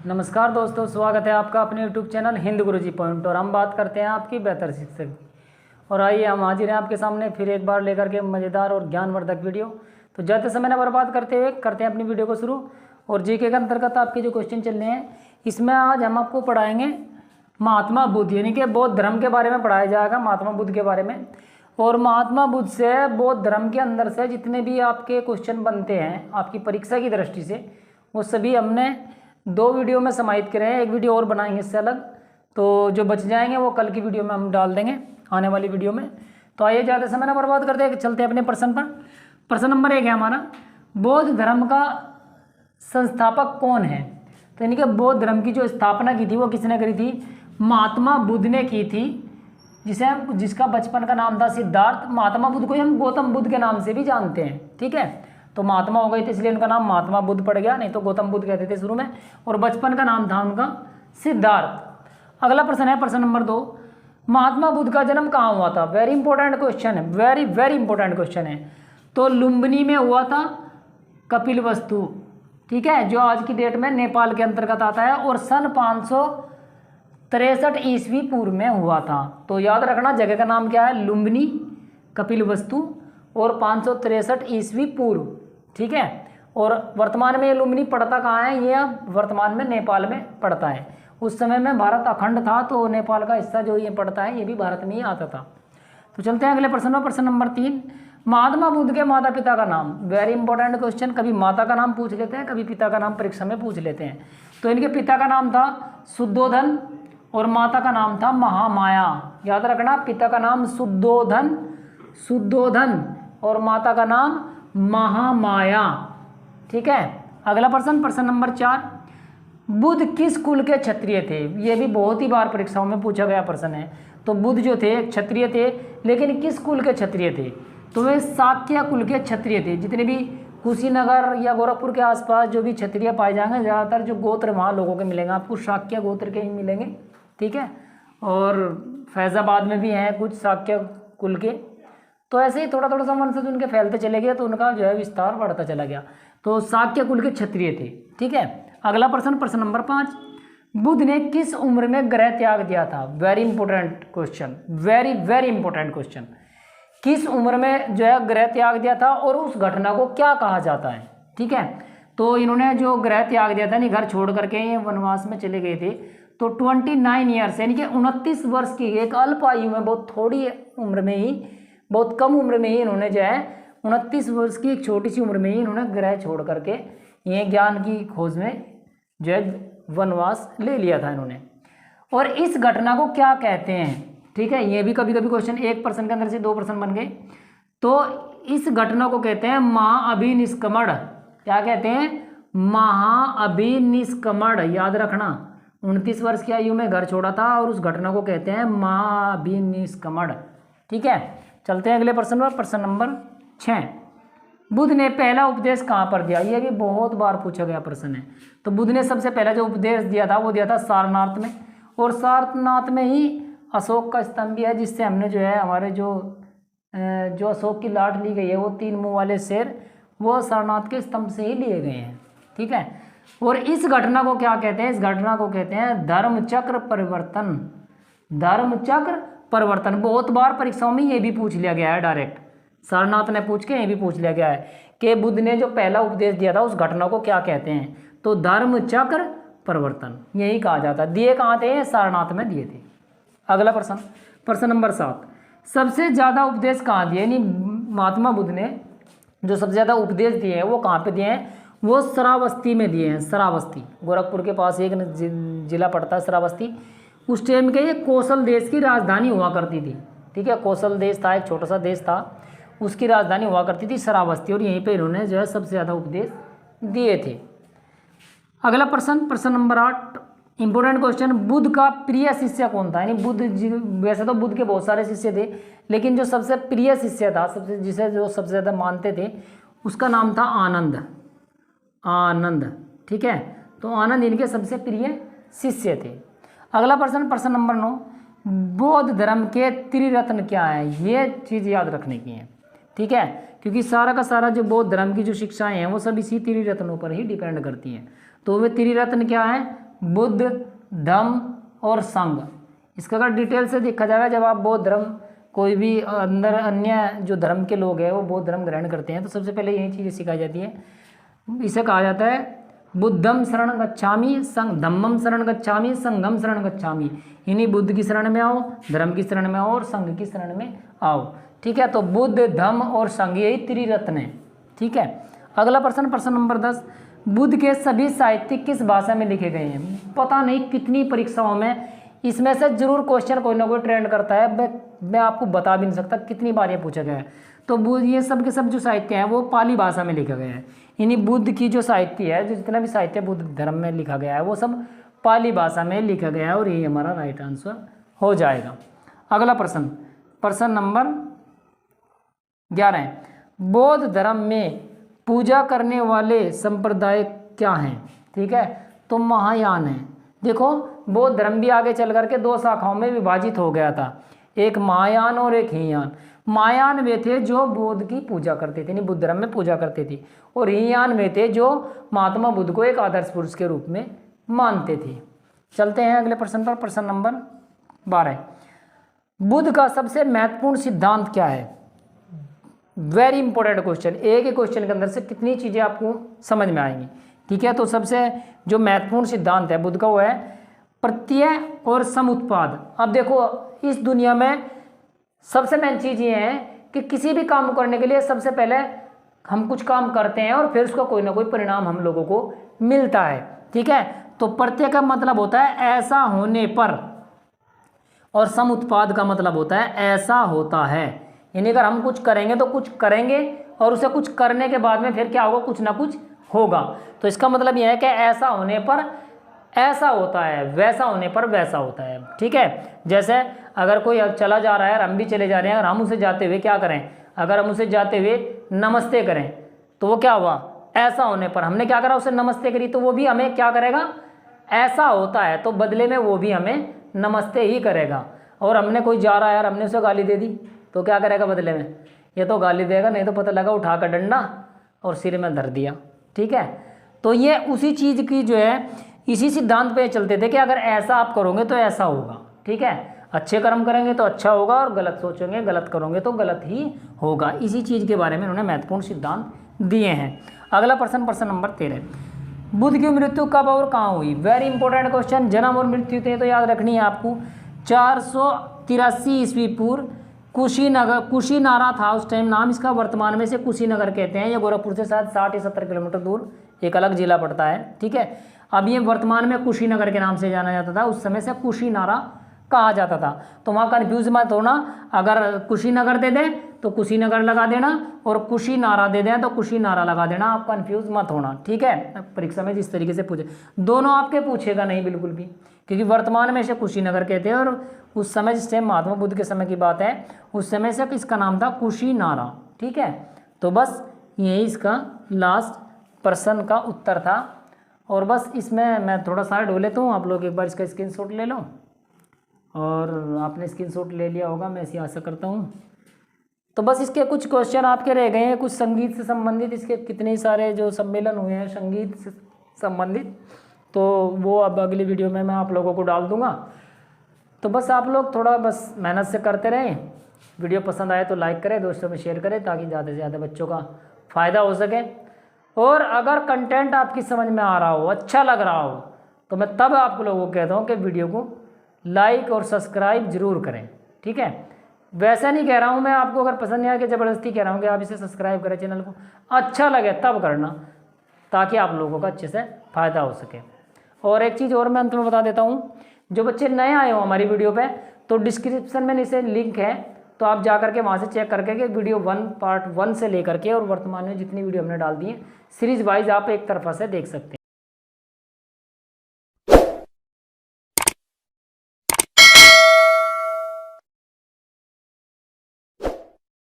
नमस्कार दोस्तों, स्वागत है आपका अपने यूट्यूब चैनल हिंद गुरुजी पॉइंट। और हम बात करते हैं आपकी बेहतर शिक्षा की। और आइए हम हाजिर हैं आपके सामने फिर एक बार लेकर के मज़ेदार और ज्ञानवर्धक वीडियो। तो ज़्यादा समय न बर्बाद करते हुए करते हैं अपनी वीडियो को शुरू। और जीके के अंतर्गत आपके जो क्वेश्चन चल रहे हैं, इसमें आज हम आपको पढ़ाएंगे महात्मा बुद्ध, यानी कि बौद्ध धर्म के बारे में पढ़ाया जाएगा, महात्मा बुद्ध के बारे में। और महात्मा बुद्ध से बौद्ध धर्म के अंदर से जितने भी आपके क्वेश्चन बनते हैं आपकी परीक्षा की दृष्टि से, वो सभी हमने 2 वीडियो में समाहित करे हैं। एक वीडियो और बनाएंगे इससे अलग, तो जो बच जाएंगे वो कल की वीडियो में हम डाल देंगे, आने वाली वीडियो में। तो आइए ज़्यादा समय ना बर्बाद करते हैं, चलते हैं अपने प्रश्न पर। प्रश्न नंबर 1 है हमारा, बौद्ध धर्म का संस्थापक कौन है? तो यानी कि बौद्ध धर्म की जो स्थापना की थी वो किसने करी थी? महात्मा बुद्ध ने की थी, जिसका बचपन का नाम था सिद्धार्थ। महात्मा बुद्ध को हम गौतम बुद्ध के नाम से भी जानते हैं, ठीक है। तो महात्मा हो गए थे इसलिए उनका नाम महात्मा बुद्ध पड़ गया, नहीं तो गौतम बुद्ध कहते थे शुरू में। और बचपन का नाम था उनका सिद्धार्थ। अगला प्रश्न है प्रश्न नंबर 2, महात्मा बुद्ध का जन्म कहाँ हुआ था? वेरी इंपॉर्टेंट क्वेश्चन है, वेरी वेरी इंपॉर्टेंट क्वेश्चन है। तो लुम्बिनी में हुआ था, कपिलवस्तु, ठीक है, जो आज की डेट में नेपाल के अंतर्गत आता है। और सन 563 ईस्वी पूर्व में हुआ था। तो याद रखना जगह का नाम क्या है, लुम्बिनी, कपिलवस्तु और 563 ईस्वी पूर्व, ठीक है। और वर्तमान में ये लुम्बिनी पड़ता कहाँ है? ये वर्तमान में नेपाल में पड़ता है। उस समय में भारत अखंड था, तो नेपाल का हिस्सा जो ये पड़ता है ये भी भारत में ही आता था। तो चलते हैं अगले प्रश्न में। प्रश्न नंबर 3, महात्मा बुद्ध के माता पिता का नाम। वेरी इंपॉर्टेंट क्वेश्चन, कभी माता का नाम पूछ लेते हैं, कभी पिता का नाम परीक्षा में पूछ लेते हैं। तो इनके पिता का नाम था शुद्धोधन और माता का नाम था महामाया। याद रखना, पिता का नाम शुद्धोधन और माता का नाम महामाया, ठीक है। अगला प्रश्न, प्रश्न नंबर 4, बुद्ध किस कुल के क्षत्रिय थे? ये भी बहुत ही बार परीक्षाओं में पूछा गया प्रश्न है। तो बुद्ध जो थे क्षत्रिय थे, लेकिन किस कुल के क्षत्रिय थे? तो वे शाक्य कुल के क्षत्रिय थे। जितने भी कुशीनगर या गोरखपुर के आसपास जो भी क्षत्रिय पाए जाएंगे, ज़्यादातर जो गोत्र वहाँ लोगों के मिलेंगे, आपको शाक्य गोत्र के ही मिलेंगे, ठीक है। और फैज़ाबाद में भी हैं कुछ शाक्य कुल के। तो ऐसे ही थोड़ा थोड़ा सा वंशज उनके फैलते चले गए, तो उनका जो है विस्तार बढ़ता चला गया। तो शाक्य कुल के क्षत्रिय थे, ठीक है। अगला प्रश्न, प्रश्न नंबर 5, बुद्ध ने किस उम्र में गृह त्याग दिया था? Very important question, very very important question. किस उम्र में जो है गृह त्याग दिया था और उस घटना को क्या कहा जाता है, ठीक है। तो इन्होंने जो गृह त्याग दिया था, नहीं घर छोड़ करके ये वनवास में चले गए थे, तो 29 ईयर्स यानी कि 29 वर्ष की एक अल्प आयु में, बहुत थोड़ी उम्र में ही, बहुत कम उम्र में ही इन्होंने जो है 29 वर्ष की एक छोटी सी उम्र में ही इन्होंने गृह छोड़ करके ये ज्ञान की खोज में जो है वनवास ले लिया था इन्होंने। और इस घटना को क्या कहते हैं, ठीक है। ये भी कभी कभी क्वेश्चन, एक प्रश्न के अंदर से 2 प्रश्न बन गए। तो इस घटना को कहते हैं महाअभिनिष्क्रमण। क्या कहते हैं? महाअभिनिष्क्रमण। याद रखना, 29 वर्ष की आयु में घर छोड़ा था और उस घटना को कहते हैं महाअभिनिष्क्रमण, ठीक है। चलते हैं अगले प्रश्न पर। प्रश्न नंबर 6, बुद्ध ने पहला उपदेश कहाँ पर दिया? ये भी बहुत बार पूछा गया प्रश्न है। तो बुद्ध ने सबसे पहला जो उपदेश दिया था वो दिया था सारनाथ में। और सारनाथ में ही अशोक का स्तंभ भी है, जिससे हमने जो है हमारे जो अशोक की लाट ली गई है, वो 3 मुंह वाले शेर, वो सारनाथ के स्तंभ से ही लिए गए हैं, ठीक है। और इस घटना को क्या कहते हैं? इस घटना को कहते हैं धर्मचक्र परिवर्तन। धर्मचक्र परिवर्तन बहुत बार परीक्षाओं में ये भी पूछ लिया गया है, डायरेक्ट सारनाथ ने पूछ के ये भी पूछ लिया गया है कि बुद्ध ने जो पहला उपदेश दिया था उस घटना को क्या कहते हैं? तो धर्मचक्र परिवर्तन यही कहा जाता है। दिए कहाँ थे? सारनाथ में दिए थे। अगला प्रश्न, प्रश्न नंबर 7, सबसे ज़्यादा उपदेश कहाँ दिए? यानी महात्मा बुद्ध ने जो सबसे ज़्यादा उपदेश दिए हैं वो कहाँ पे दिए हैं? वो श्रावस्ती में दिए हैं। श्रावस्ती गोरखपुर के पास एक जिला पड़ता है श्रावस्ती। उस टाइम के ये कौशल देश की राजधानी हुआ करती थी, ठीक है। कौशल देश था, एक छोटा सा देश था, उसकी राजधानी हुआ करती थी श्रावस्ती। और यहीं पे इन्होंने जो है सबसे ज़्यादा उपदेश दिए थे। अगला प्रश्न, प्रश्न नंबर 8, इंपॉर्टेंट क्वेश्चन, बुद्ध का प्रिय शिष्य कौन था? यानी बुद्ध जी, वैसे तो बुद्ध के बहुत सारे शिष्य थे, लेकिन जो सबसे प्रिय शिष्य था, जिसे जो सबसे ज़्यादा मानते थे, उसका नाम था आनंद। आनंद, ठीक है। तो आनंद इनके सबसे प्रिय शिष्य थे। अगला प्रश्न, प्रश्न नंबर 9, बौद्ध धर्म के त्रिरत्न क्या है? ये चीज़ याद रखने की है, ठीक है। क्योंकि सारा का सारा जो बौद्ध धर्म की जो शिक्षाएं हैं वो सब इसी त्रिरत्नों पर ही डिपेंड करती हैं। तो वे त्रिरत्न क्या है? बुद्ध, धम्म और संघ। इसका अगर डिटेल से देखा जाएगा, जब आप बौद्ध धर्म, कोई भी अंदर अन्य जो धर्म के लोग हैं वो बौद्ध धर्म ग्रहण करते हैं, तो सबसे पहले यही चीज़ें सिखाई जाती है। इसे कहा जाता है बुद्धम शरण गच्छामि, धम्मम शरण गच्छामि, संघम शरण गच्छामि। इन्हीं बुद्ध की शरण में आओ, धर्म की शरण में आओ और संघ की शरण में आओ। ठीक है, तो बुद्ध, धम्म और संघ यही त्रिरत्न है। ठीक है, अगला प्रश्न, प्रश्न नंबर 10, बुद्ध के सभी साहित्य किस भाषा में लिखे गए हैं? पता नहीं कितनी परीक्षाओं में इसमें से जरूर क्वेश्चन कोई ना कोई ट्रेंड करता है, मैं आपको बता भी नहीं सकता कितनी बार ये पूछा गया है। तो ये सब के सब जो साहित्य हैं वो पाली भाषा में लिखा गया है। इन्हीं बुद्ध की जो साहित्य है, जो जितना भी साहित्य बुद्ध धर्म में लिखा गया है वो सब पाली भाषा में लिखा गया है, और यही हमारा राइट आंसर हो जाएगा। अगला प्रश्न, प्रश्न नंबर 11, बौद्ध धर्म में पूजा करने वाले संप्रदाय क्या हैं? ठीक है, तो महायान है। देखो, बौद्ध धर्म भी आगे चल करके दो शाखाओं में विभाजित हो गया था, एक महायान और एक हीनयान। महायान वे थे जो बुद्ध की पूजा करते थे, बुद्ध धर्म में पूजा करते थे, और हीनयान वे थे जो महात्मा बुद्ध को एक आदर्श पुरुष के रूप में मानते थे। चलते हैं अगले प्रश्न पर, प्रश्न नंबर 12, बुद्ध का सबसे महत्वपूर्ण सिद्धांत क्या है? वेरी इंपॉर्टेंट क्वेश्चन, एक ही क्वेश्चन के अंदर से कितनी चीज़ें आपको समझ में आएंगी। ठीक है, तो सबसे जो महत्वपूर्ण सिद्धांत है बुद्ध का वो है प्रत्यय और समुत्पाद। अब देखो, इस दुनिया में सबसे मेन चीज़ ये है कि किसी भी काम करने के लिए सबसे पहले हम कुछ काम करते हैं और फिर उसका कोई ना कोई परिणाम हम लोगों को मिलता है। ठीक है, तो प्रत्यय का मतलब होता है ऐसा होने पर, और समुत्पाद का मतलब होता है ऐसा होता है। यानी अगर हम कुछ करेंगे तो कुछ करेंगे, और उसे कुछ करने के बाद में फिर क्या होगा, कुछ ना कुछ होगा। तो इसका मतलब यह है कि ऐसा होने पर ऐसा होता है, वैसा होने पर वैसा होता है। ठीक है, जैसे अगर कोई अब चला जा रहा है और हम भी चले जा रहे हैं, अगर हम उसे जाते हुए क्या करें, अगर हम उसे जाते हुए नमस्ते करें तो वो क्या हुआ, ऐसा होने पर हमने क्या करा, उसे नमस्ते करी, तो वो भी हमें क्या करेगा, ऐसा होता है, तो बदले में वो भी हमें नमस्ते ही करेगा। और हमने कोई जा रहा है और हमने उसे गाली दे दी तो क्या करेगा बदले में, ये तो गाली देगा, नहीं तो पता लगा उठा कर डंडा और सिर में धर दिया। ठीक है, तो ये उसी चीज़ की जो है, इसी सिद्धांत पे चलते थे कि अगर ऐसा आप करोगे तो ऐसा होगा। ठीक है, अच्छे कर्म करेंगे तो अच्छा होगा, और गलत सोचेंगे, गलत करोगे तो गलत ही होगा। इसी चीज़ के बारे में उन्होंने महत्वपूर्ण सिद्धांत दिए हैं। अगला प्रश्न, प्रश्न नंबर 13, बुद्ध की मृत्यु कब और कहाँ हुई? वेरी इंपॉर्टेंट क्वेश्चन, जन्म और मृत्यु थे तो याद रखनी है आपको। 483 ईस्वी पूर्व कुशीनारा था उस टाइम, नाम इसका वर्तमान में से कुशीनगर कहते हैं। ये गोरखपुर से शायद 60 या 70 किलोमीटर दूर एक अलग जिला पड़ता है। ठीक है, अब ये वर्तमान में कुशीनगर के नाम से जाना जाता था, उस समय से कुशीनारा कहा जाता था। तो वहाँ कन्फ्यूज मत होना, अगर कुशीनगर दे दें तो कुशीनगर लगा देना, और कुशीनारा दे दें तो कुशीनारा लगा देना, आप कन्फ्यूज मत होना। ठीक है, परीक्षा में जिस तरीके से पूछे, दोनों आपके पूछेगा नहीं बिल्कुल भी, क्योंकि वर्तमान में से कुशीनगर कहते हैं, और उस समय जिस टाइम महात्मा बुद्ध के समय की बात है, उस समय से इसका नाम था कुशीनारा। ठीक है, तो बस यही इसका लास्ट प्रश्न का उत्तर था। और बस इसमें मैं थोड़ा सा ढो लेता हूँ, आप लोग एक बार इसका स्क्रीनशॉट ले लो, और आपने स्क्रीनशॉट ले लिया होगा, मैं ऐसी आशा करता हूँ। तो बस इसके कुछ क्वेश्चन आपके रह गए हैं, कुछ संगीत से संबंधित, इसके कितने सारे जो सम्मेलन हुए हैं संगीत से संबंधित, तो वो अब अगली वीडियो में मैं आप लोगों को डाल दूँगा। तो बस आप लोग थोड़ा बस मेहनत से करते रहें, वीडियो पसंद आए तो लाइक करें, दोस्तों में शेयर करें, ताकि ज़्यादा से ज़्यादा बच्चों का फ़ायदा हो सके। और अगर कंटेंट आपकी समझ में आ रहा हो, अच्छा लग रहा हो, तो मैं तब आप लोगों को कहता हूँ कि वीडियो को लाइक और सब्सक्राइब जरूर करें। ठीक है, वैसा नहीं कह रहा हूँ मैं आपको, अगर पसंद नहीं आया कि ज़बरदस्ती कह रहा हूँ कि आप इसे सब्सक्राइब करें चैनल को, अच्छा लगे तब करना, ताकि आप लोगों का अच्छे से फ़ायदा हो सके। और एक चीज़ और मैं अंत में बता देता हूँ, जो बच्चे नए आए हो हमारी वीडियो पे, तो डिस्क्रिप्शन में नीचे लिंक है, तो आप जा करके वहाँ से चेक करके कि वीडियो 1 पार्ट 1 से लेकर के और वर्तमान में जितनी वीडियो हमने डाल दी है सीरीज़ वाइज आप एक तरफा से देख सकते हैं।